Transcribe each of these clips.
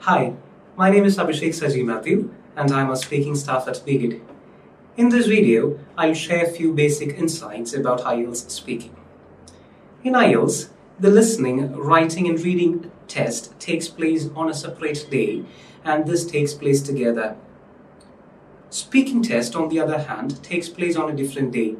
Hi, my name is Abhishek Saji Matthew and I'm a speaking staff at B-Ghud. In this video, I'll share a few basic insights about IELTS speaking. In IELTS, the listening, writing and reading test takes place on a separate day and this takes place together. Speaking test, on the other hand, takes place on a different day.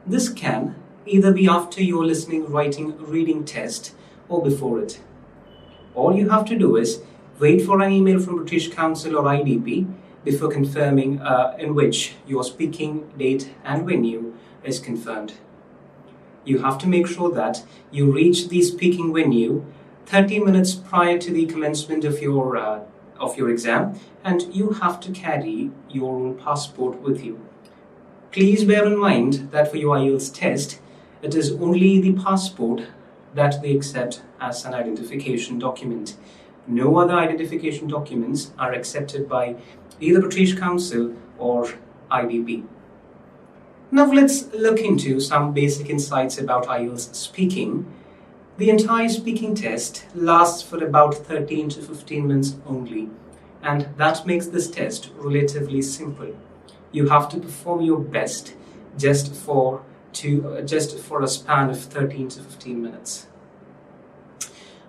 This can either be after your listening, writing, reading test or before it. All you have to do is wait for an email from British Council or IDP before confirming in which your speaking date and venue is confirmed. You have to make sure that you reach the speaking venue 30 minutes prior to the commencement of your exam, and you have to carry your own passport with you. Please bear in mind that for your IELTS test, it is only the passport that they accept as an identification document. No other identification documents are accepted by either British Council or IDP. Now let's look into some basic insights about IELTS speaking. The entire speaking test lasts for about 13 to 15 minutes only, and that makes this test relatively simple. You have to perform your best just for a span of 13 to 15 minutes.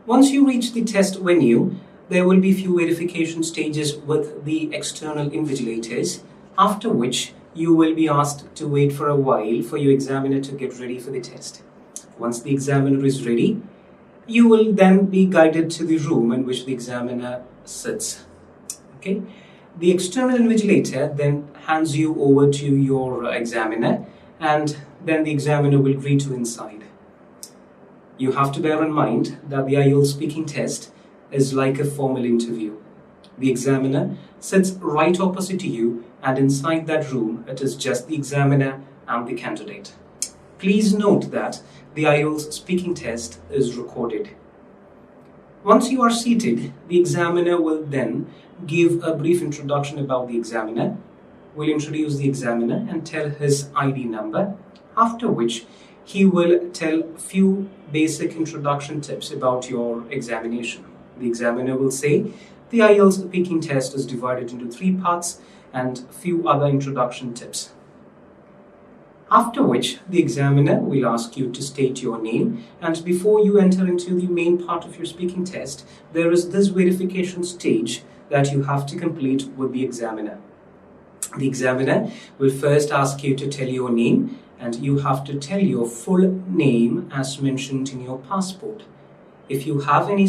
Once you reach the test venue, there will be few verification stages with the external invigilators, after which you will be asked to wait for a while for your examiner to get ready for the test. Once the examiner is ready, you will then be guided to the room in which the examiner sits. Okay? The external invigilator then hands you over to your examiner, and then the examiner will greet you inside. You have to bear in mind that the IELTS speaking test is like a formal interview. The examiner sits right opposite to you, and inside that room it is just the examiner and the candidate. Please note that the IELTS speaking test is recorded. Once you are seated, the examiner will then give a brief introduction about the examiner, will introduce the examiner and tell his ID number, after which he will tell few basic introduction tips about your examination. The examiner will say the IELTS speaking test is divided into 3 parts and few other introduction tips. After which the examiner will ask you to state your name, and before you enter into the main part of your speaking test, there is this verification stage that you have to complete with the examiner. The examiner will first ask you to tell your name, and you have to tell your full name as mentioned in your passport. If you have any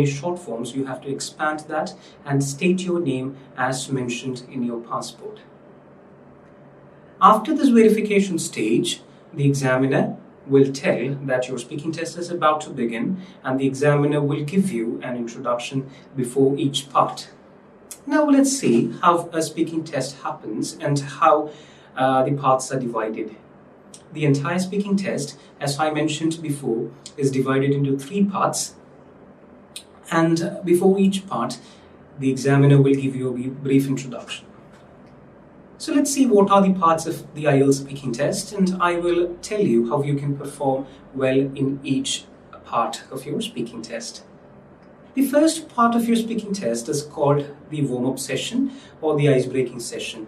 short forms, you have to expand that and state your name as mentioned in your passport. After this verification stage, the examiner will tell that your speaking test is about to begin, and the examiner will give you an introduction before each part. Now let's see how a speaking test happens and how the parts are divided. The entire speaking test, as I mentioned before, is divided into 3 parts, and before each part, the examiner will give you a brief introduction. So let's see what are the parts of the IELTS speaking test, and I will tell you how you can perform well in each part of your speaking test. The first part of your speaking test is called the warm-up session or the ice-breaking session.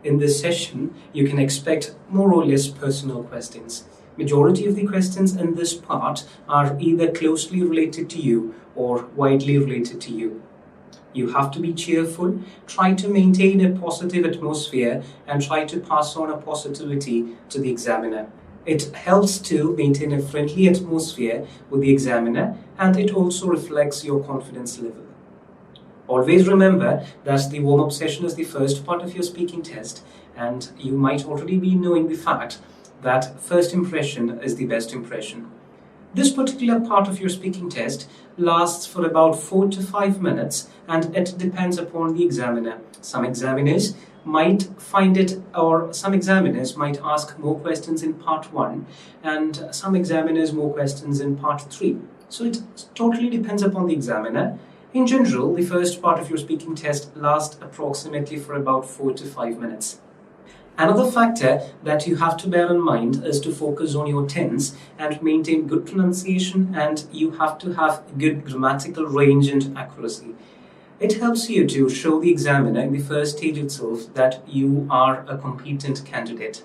In this session, you can expect more or less personal questions. Majority of the questions in this part are either closely related to you or widely related to you. You have to be cheerful, try to maintain a positive atmosphere, and try to pass on a positivity to the examiner. It helps to maintain a friendly atmosphere with the examiner, and it also reflects your confidence level. Always remember that the warm-up session is the first part of your speaking test, and you might already be knowing the fact that first impression is the best impression. This particular part of your speaking test lasts for about 4 to 5 minutes, and it depends upon the examiner. Some examiners might find it, or some examiners might ask more questions in part 1, and some examiners more questions in part 3. So it totally depends upon the examiner. In general, the first part of your speaking test lasts approximately for about 4 to 5 minutes. Another factor that you have to bear in mind is to focus on your tense and maintain good pronunciation, and you have to have good grammatical range and accuracy. It helps you to show the examiner in the first stage itself that you are a competent candidate.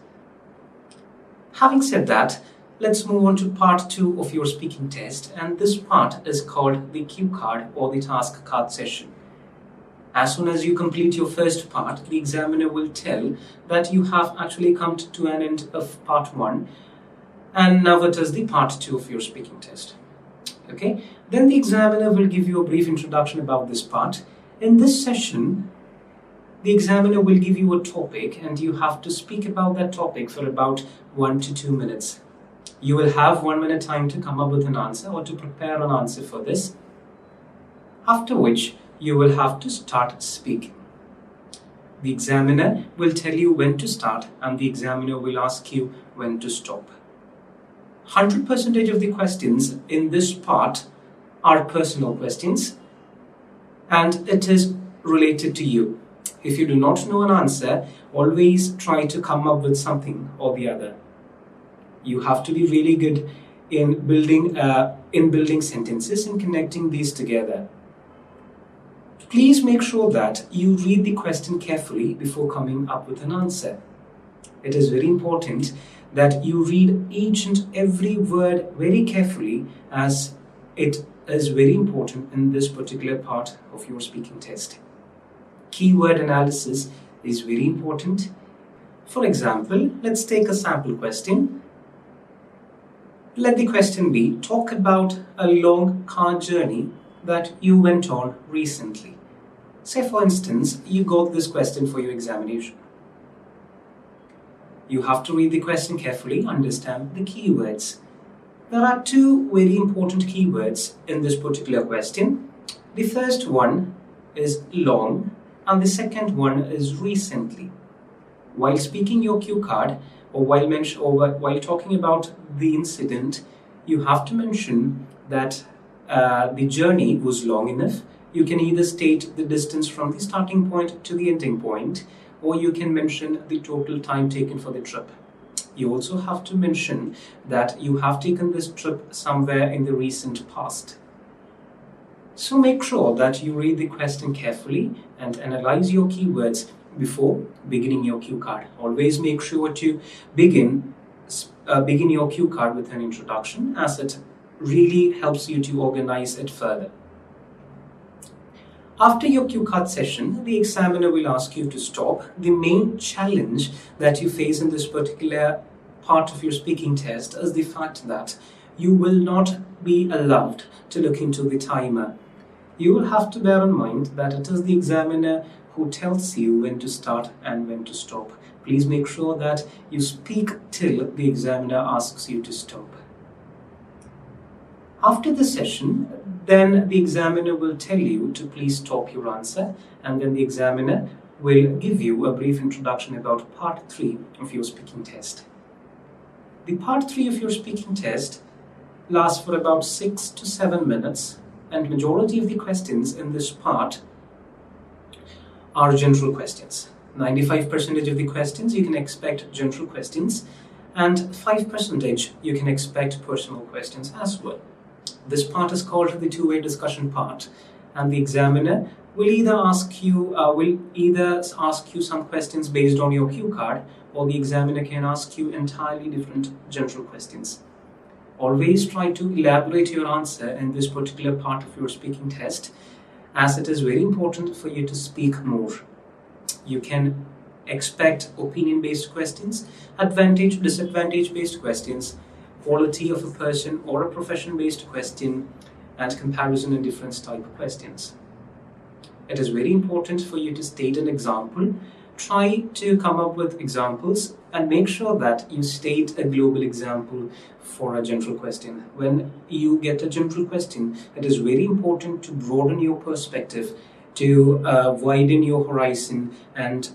Having said that, let's move on to part 2 of your speaking test, and this part is called the cue card or the task card session. As soon as you complete your first part, the examiner will tell that you have actually come to an end of part 1, and now it is the part 2 of your speaking test. Okay? Then the examiner will give you a brief introduction about this part. In this session, the examiner will give you a topic and you have to speak about that topic for about 1 to 2 minutes. You will have 1 minute time to come up with an answer or to prepare an answer for this, after which you will have to start speaking. The examiner will tell you when to start and the examiner will ask you when to stop. 100% of the questions in this part are personal questions and it is related to you. If you do not know an answer, always try to come up with something or the other. You have to be really good in building sentences and connecting these together. Please make sure that you read the question carefully before coming up with an answer. It is very important that you read each and every word very carefully, as it is very important in this particular part of your speaking test. Keyword analysis is very important. For example, let's take a sample question. Let the question be, talk about a long car journey that you went on recently. Say for instance, you got this question for your examination. You have to read the question carefully, understand the keywords. There are 2 very important keywords in this particular question. The first one is long and the second one is recently. While speaking your cue card or while talking about the incident, you have to mention that the journey was long enough. You can either state the distance from the starting point to the ending point, or you can mention the total time taken for the trip. You also have to mention that you have taken this trip somewhere in the recent past. So make sure that you read the question carefully and analyze your keywords before beginning your cue card. Always make sure to begin your cue card with an introduction, as it really helps you to organize it further. After your cue card session, the examiner will ask you to stop. The main challenge that you face in this particular part of your speaking test is the fact that you will not be allowed to look into the timer. You will have to bear in mind that it is the examiner who tells you when to start and when to stop. Please make sure that you speak till the examiner asks you to stop. After the session, then the examiner will tell you to please stop your answer, and then the examiner will give you a brief introduction about part 3 of your speaking test. The part 3 of your speaking test lasts for about 6 to 7 minutes, and majority of the questions in this part are general questions. 95% of the questions you can expect general questions, and 5% you can expect personal questions as well. This part is called the two-way discussion part, and the examiner will either ask you some questions based on your cue card, or the examiner can ask you entirely different general questions. Always try to elaborate your answer in this particular part of your speaking test, as it is very important for you to speak more. You can expect opinion-based questions, advantage, disadvantage-based questions, quality of a person or a profession-based question, and comparison and difference type of questions. It is very important for you to state an example. Try to come up with examples and make sure that you state a global example for a general question. When you get a general question, it is very important to broaden your perspective, to widen your horizon, and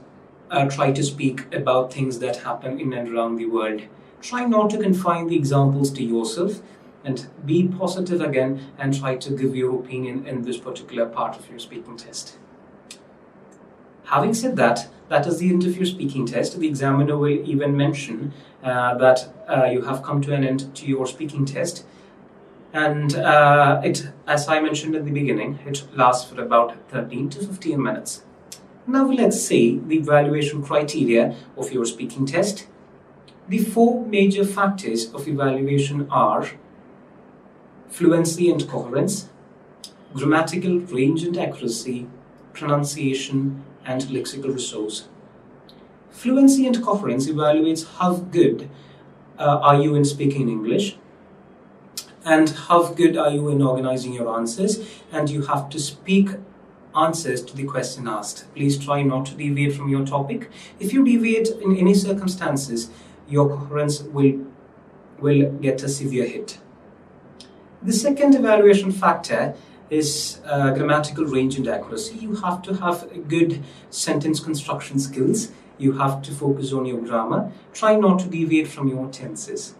try to speak about things that happen in and around the world. Try not to confine the examples to yourself, and be positive again and try to give your opinion in this particular part of your speaking test. Having said that, that is the end of your speaking test. The examiner will even mention that you have come to an end to your speaking test. And as I mentioned in the beginning, it lasts for about 13 to 15 minutes. Now let's see the evaluation criteria of your speaking test. The four major factors of evaluation are fluency and coherence, grammatical range and accuracy, pronunciation, and lexical resource. Fluency and coherence evaluates how good are you in speaking English, and how good are you in organizing your answers, and you have to speak answers to the question asked. Please try not to deviate from your topic. If you deviate in any circumstances, your coherence will get a severe hit. The second evaluation factor is grammatical range and accuracy. You have to have good sentence construction skills. You have to focus on your grammar. Try not to deviate from your tenses.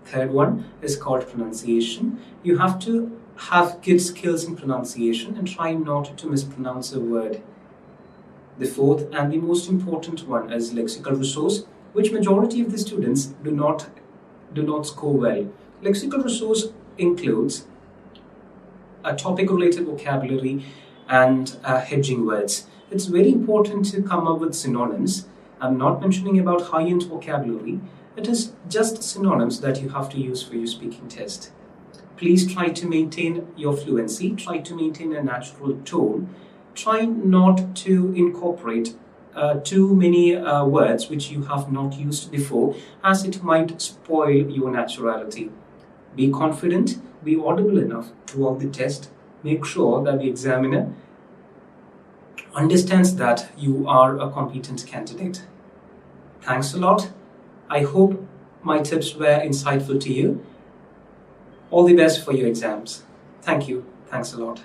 Third one is called pronunciation. You have to have good skills in pronunciation and try not to mispronounce a word. The fourth and the most important one is lexical resource, which majority of the students do not score well. Lexical resource includes a topic-related vocabulary and hedging words. It's very important to come up with synonyms. I'm not mentioning about high-end vocabulary. It is just synonyms that you have to use for your speaking test. Please try to maintain your fluency. Try to maintain a natural tone. Try not to incorporate too many words which you have not used before, as it might spoil your naturality. Be confident, be audible enough throughout the test. Make sure that the examiner understands that you are a competent candidate. Thanks a lot. I hope my tips were insightful to you. All the best for your exams. Thank you. Thanks a lot.